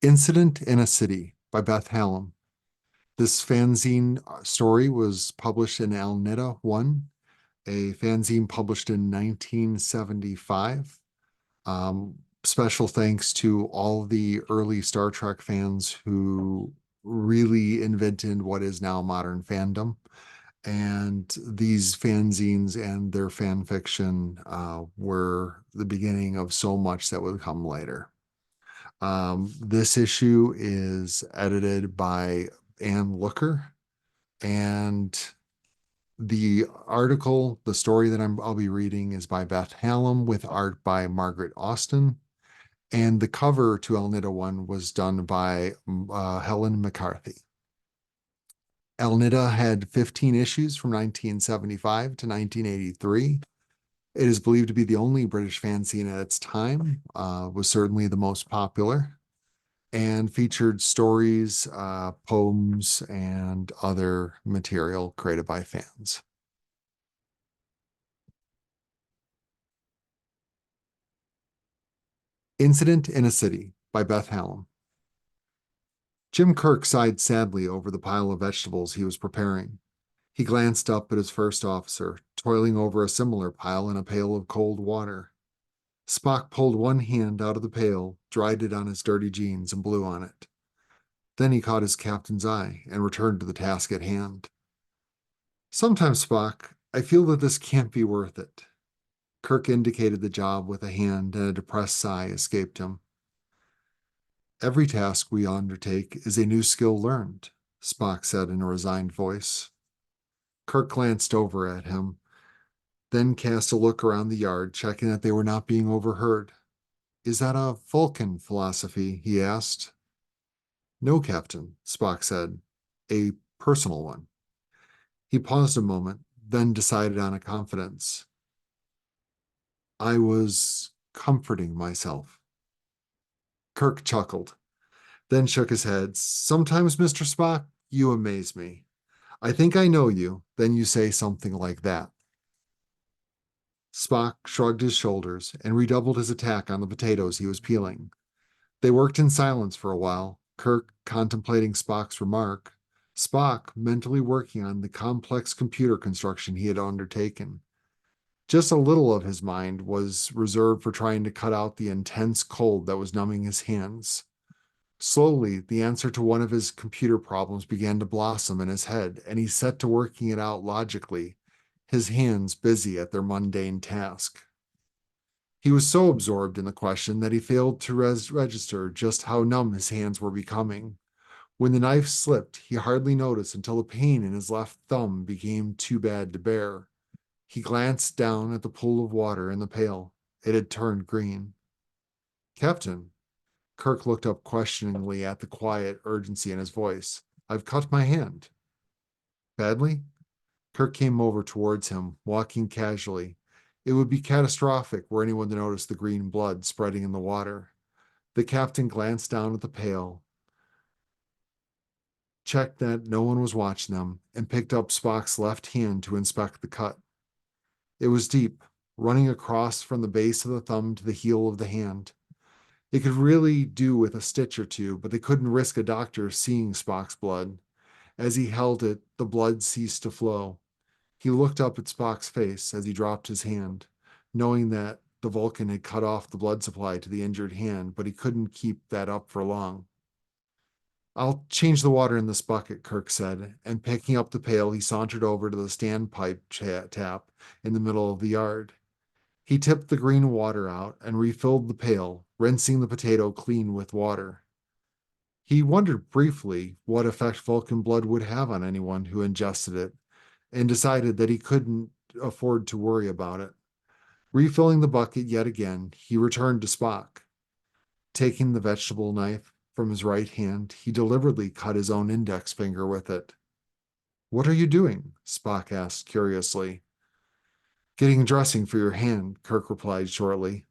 Incident in a City by Beth Hallam. This fanzine story was published in Alnitah 1, a fanzine published in 1975. Special thanks to all the early Star Trek fans who really invented what is now modern fandom. And these fanzines and their fan fiction were the beginning of so much that would come later. This issue is edited by Ann Looker, and the story that I'll be reading is by Beth Hallam with art by Margaret Austin. And the cover to Alnitah 1 was done by Helen McCarthy. Alnitah had 15 issues from 1975 to 1983. It is believed to be the only British fanzine at its time, was certainly the most popular, and featured stories, poems, and other material created by fans. Incident in a City by Beth Hallam. Jim Kirk sighed sadly over the pile of vegetables he was preparing. He glanced up at his first officer, toiling over a similar pile in a pail of cold water. Spock pulled one hand out of the pail, dried it on his dirty jeans, and blew on it. Then he caught his captain's eye and returned to the task at hand. Sometimes, Spock, I feel that this can't be worth it. Kirk indicated the job with a hand, and a depressed sigh escaped him. Every task we undertake is a new skill learned, Spock said in a resigned voice. Kirk glanced over at him, then cast a look around the yard, checking that they were not being overheard. Is that a Vulcan philosophy? He asked. No, Captain, Spock said. A personal one. He paused a moment, then decided on a confidence. I was comforting myself. Kirk chuckled, then shook his head. Sometimes, Mr. Spock, you amaze me. I think I know you, then you say something like that. Spock shrugged his shoulders and redoubled his attack on the potatoes he was peeling. They worked in silence for a while, Kirk contemplating Spock's remark, Spock mentally working on the complex computer construction he had undertaken. Just a little of his mind was reserved for trying to cut out the intense cold that was numbing his hands. Slowly, the answer to one of his computer problems began to blossom in his head, and he set to working it out logically, his hands busy at their mundane task. He was so absorbed in the question that he failed to register just how numb his hands were becoming. When the knife slipped, he hardly noticed until the pain in his left thumb became too bad to bear. He glanced down at the pool of water in the pail. It had turned green. Captain, Kirk looked up questioningly at the quiet urgency in his voice. I've cut my hand. Badly? Kirk came over towards him, walking casually. It would be catastrophic were anyone to notice the green blood spreading in the water. The captain glanced down at the pail, checked that no one was watching them, and picked up Spock's left hand to inspect the cut. It was deep, running across from the base of the thumb to the heel of the hand. It could really do with a stitch or two, but they couldn't risk a doctor seeing Spock's blood. As he held it, the blood ceased to flow. He looked up at Spock's face as he dropped his hand, knowing that the Vulcan had cut off the blood supply to the injured hand, but he couldn't keep that up for long. I'll change the water in this bucket, Kirk said, and picking up the pail, he sauntered over to the standpipe tap in the middle of the yard. He tipped the green water out and refilled the pail, rinsing the potato clean with water. He wondered briefly what effect Vulcan blood would have on anyone who ingested it, and decided that he couldn't afford to worry about it. Refilling the bucket yet again, he returned to Spock. Taking the vegetable knife from his right hand, he deliberately cut his own index finger with it. What are you doing? Spock asked curiously. Getting dressing for your hand, Kirk replied shortly.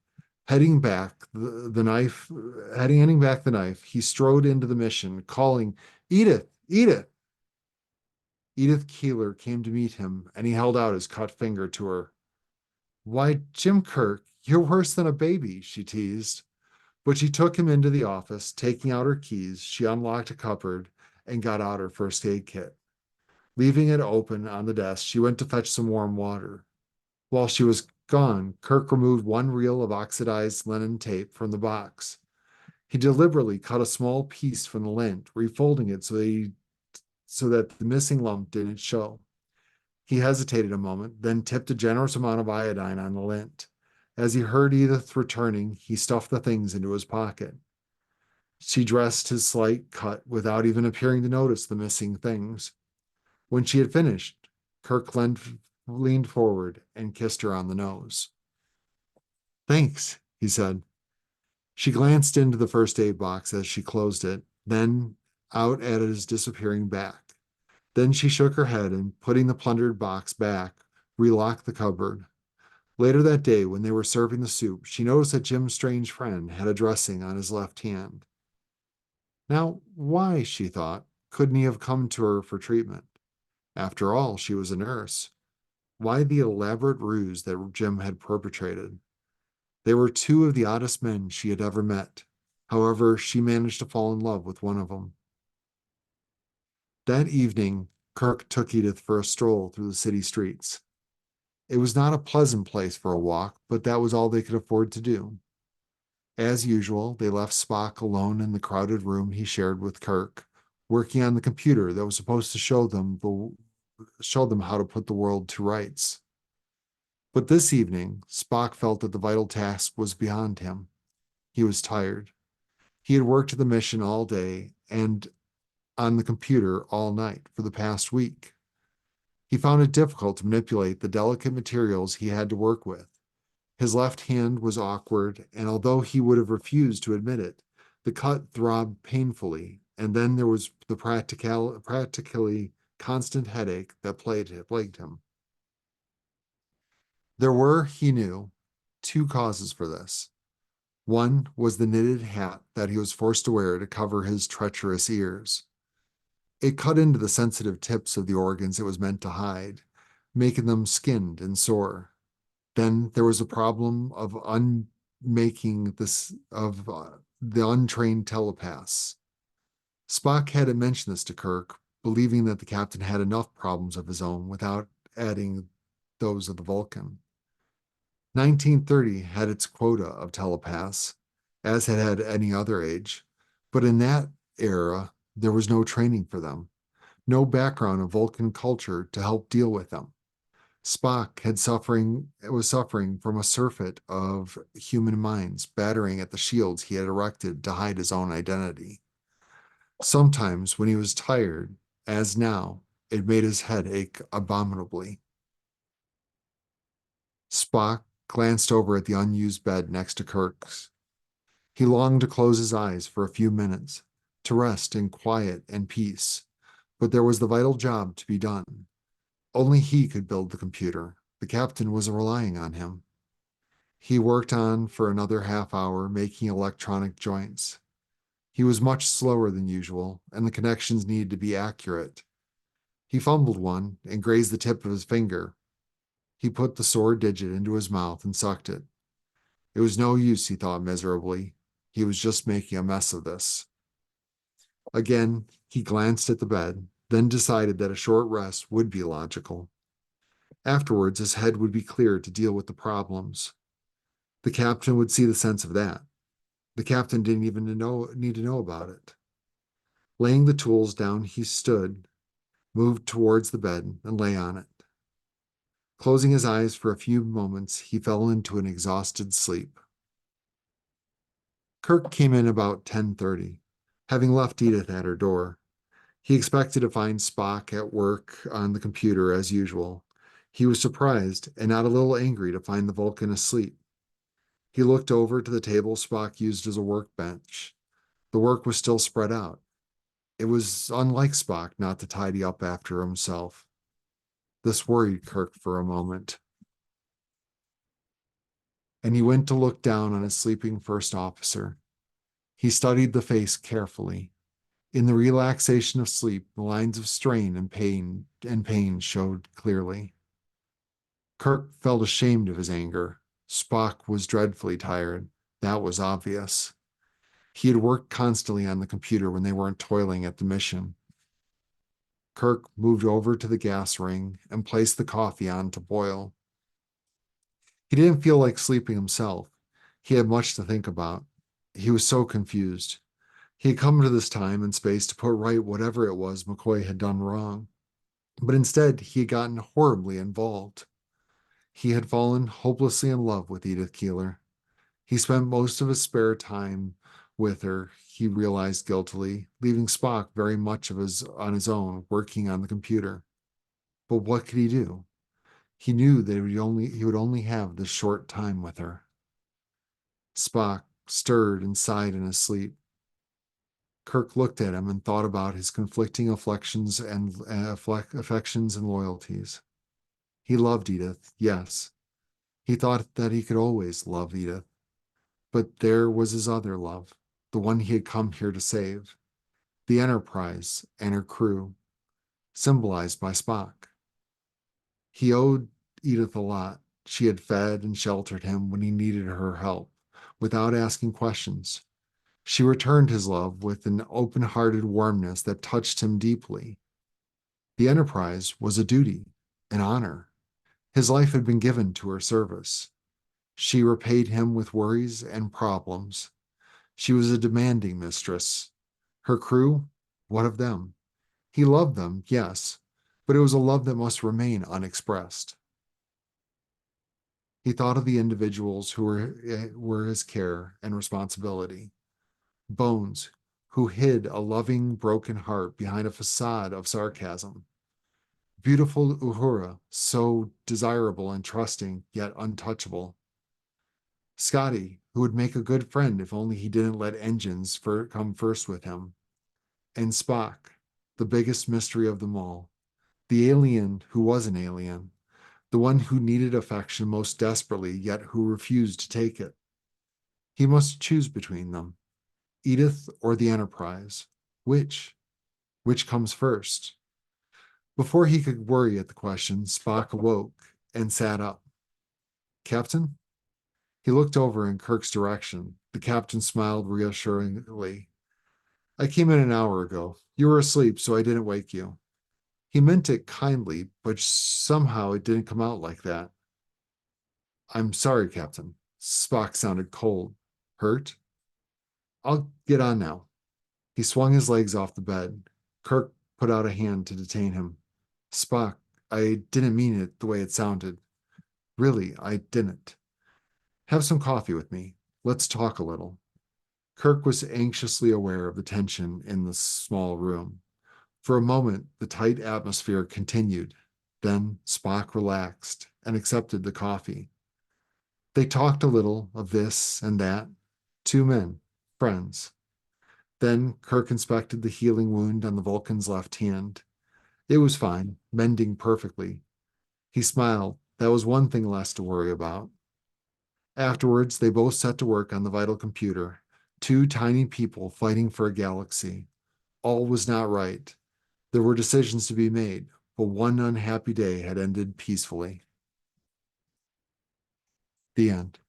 Heading back the knife, he strode into the mission, calling, Edith, Edith! Edith Keeler came to meet him, and he held out his cut finger to her. Why, Jim Kirk, you're worse than a baby, she teased. But she took him into the office, taking out her keys. She unlocked a cupboard and got out her first aid kit. Leaving it open on the desk, she went to fetch some warm water. While she was gone, Kirk removed one reel of oxidized linen tape from the box. He deliberately cut a small piece from the lint, refolding it so that the missing lump didn't show. He hesitated a moment, then tipped a generous amount of iodine on the lint. As he heard Edith returning, he stuffed the things into his pocket. She dressed his slight cut without even appearing to notice the missing things. When she had finished, Kirk leaned forward and kissed her on the nose. Thanks, he said. She glanced into the first aid box as she closed it, then out at his disappearing back. Then she shook her head and, putting the plundered box back, relocked the cupboard. Later that day, when they were serving the soup, she noticed that Jim's strange friend had a dressing on his left hand. Now, why, she thought, couldn't he have come to her for treatment? After all, she was a nurse. Why the elaborate ruse that Jim had perpetrated? They were two of the oddest men she had ever met. However, she managed to fall in love with one of them. That evening, Kirk took Edith for a stroll through the city streets. It was not a pleasant place for a walk, but that was all they could afford to do. As usual, they left Spock alone in the crowded room he shared with Kirk, working on the computer that was supposed to show them how to put the world to rights. But this evening, Spock felt that the vital task was beyond him. He was tired. He had worked the mission all day and on the computer all night for the past week. He found it difficult to manipulate the delicate materials he had to work with. His left hand was awkward, and although he would have refused to admit it, the cut throbbed painfully, and then there was the practically constant headache that plagued him. There were, he knew, two causes for this. One was the knitted hat that he was forced to wear to cover his treacherous ears. It cut into the sensitive tips of the organs it was meant to hide, making them skinned and sore. Then there was a problem of unmaking this of the untrained telepaths. Spock hadn't mentioned this to Kirk, believing that the captain had enough problems of his own without adding those of the Vulcan. 1930 had its quota of telepaths, as had any other age, but in that era, there was no training for them, no background of Vulcan culture to help deal with them. Spock was suffering from a surfeit of human minds battering at the shields he had erected to hide his own identity. Sometimes, when he was tired, as now, it made his head ache abominably. Spock glanced over at the unused bed next to Kirk's. He longed to close his eyes for a few minutes, to rest in quiet and peace, but there was the vital job to be done. Only he could build the computer. The captain was relying on him. He worked on for another half hour, making electronic joints. He was much slower than usual, and the connections needed to be accurate. He fumbled one and grazed the tip of his finger. He put the sore digit into his mouth and sucked it. It was no use, he thought miserably. He was just making a mess of this. Again, he glanced at the bed, then decided that a short rest would be logical. Afterwards, his head would be clear to deal with the problems. The captain would see the sense of that. The captain didn't even need to know about it. Laying the tools down, he stood, moved towards the bed, and lay on it. Closing his eyes for a few moments, he fell into an exhausted sleep. Kirk came in about 10:30, having left Edith at her door. He expected to find Spock at work on the computer as usual. He was surprised and not a little angry to find the Vulcan asleep. He looked over to the table Spock used as a workbench. The work was still spread out. It was unlike Spock not to tidy up after himself. This worried Kirk for a moment, and he went to look down on his sleeping first officer. He studied the face carefully. In the relaxation of sleep, the lines of strain and pain showed clearly. Kirk felt ashamed of his anger. Spock was dreadfully tired. That was obvious. He had worked constantly on the computer when they weren't toiling at the mission. Kirk moved over to the gas ring and placed the coffee on to boil. He didn't feel like sleeping himself. He had much to think about. He was so confused. He had come to this time and space to put right whatever it was McCoy had done wrong. But instead, he had gotten horribly involved. He had fallen hopelessly in love with Edith Keeler. He spent most of his spare time with her, he realized guiltily, leaving Spock very much on his own, working on the computer. But what could he do? He knew that he would only have this short time with her. Spock stirred and sighed in his sleep. Kirk looked at him and thought about his conflicting affections and loyalties. He loved Edith, yes. He thought that he could always love Edith. But there was his other love, the one he had come here to save, the Enterprise and her crew, symbolized by Spock. He owed Edith a lot. She had fed and sheltered him when he needed her help, without asking questions. She returned his love with an open-hearted warmness that touched him deeply. The Enterprise was a duty, an honor. His life had been given to her service. She repaid him with worries and problems. She was a demanding mistress. Her crew, what of them? He loved them, yes, but it was a love that must remain unexpressed. He thought of the individuals who were his care and responsibility. Bones, who hid a loving, broken heart behind a facade of sarcasm. Beautiful Uhura, so desirable and trusting, yet untouchable. Scotty, who would make a good friend if only he didn't let engines come first with him. And Spock, the biggest mystery of them all. The alien who was an alien. The one who needed affection most desperately, yet who refused to take it. He must choose between them. Edith or the Enterprise? Which? Which comes first? Before he could worry at the question, Spock awoke and sat up. Captain? He looked over in Kirk's direction. The captain smiled reassuringly. I came in an hour ago. You were asleep, so I didn't wake you. He meant it kindly, but somehow it didn't come out like that. I'm sorry, Captain. Spock sounded cold. Hurt? I'll get on now. He swung his legs off the bed. Kirk put out a hand to detain him. Spock, I didn't mean it the way it sounded. Really, I didn't. Have some coffee with me. Let's talk a little. Kirk was anxiously aware of the tension in the small room. For a moment, the tight atmosphere continued. Then Spock relaxed and accepted the coffee. They talked a little of this and that. Two men, friends. Then Kirk inspected the healing wound on the Vulcan's left hand. It was fine, mending perfectly. He smiled. That was one thing less to worry about. Afterwards, they both set to work on the vital computer. Two tiny people fighting for a galaxy. All was not right. There were decisions to be made, but one unhappy day had ended peacefully. The end.